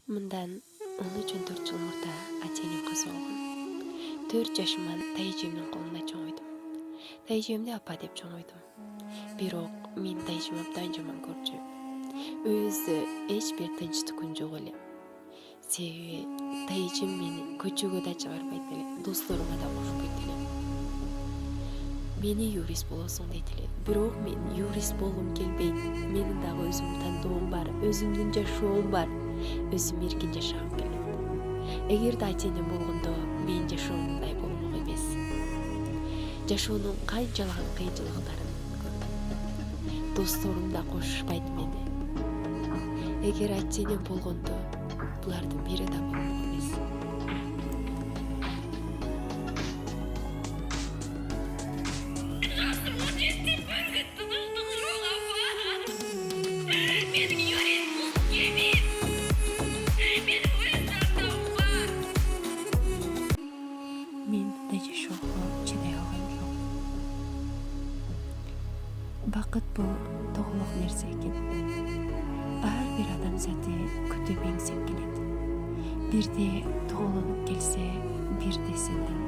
Мындан 13-4 жыл мурда аченим кыз болгон. 4 жашыман тайжемдин колунда чоңойдум. Тайжемди апа деп чоңойдум. Бирок мен тайжем абдан жаман көрчү. Өзү эч бир тынчтыгым жок эле. Себеби тайжем мени көчөгө да чыгарбайт эле, досторума да кошпойт эле. Мени юрист болосуң дейт эле. Бирок мен юрист болгум келбейт. Менин дагы өзүмдүн тандоом бар, өзүмдүн жашоом бар. Өзүм эркин жашагым келет. Эгерде аченем болгондо менин жашоом мындай болмок эмес. Жашоонун канчалаган кыйынчылыктарын көрдүм. Досторум да кошушпайт мени. Эгер аченем болгондо булардын бири да болмок эмес. Мен мындай жашоого чыдай алгам жок. Бакыт бул тоголок нерсе экен. Ар бир адамзаты күтүп эңсеп келет. Бирде тоголонуп келсе, бирде сенден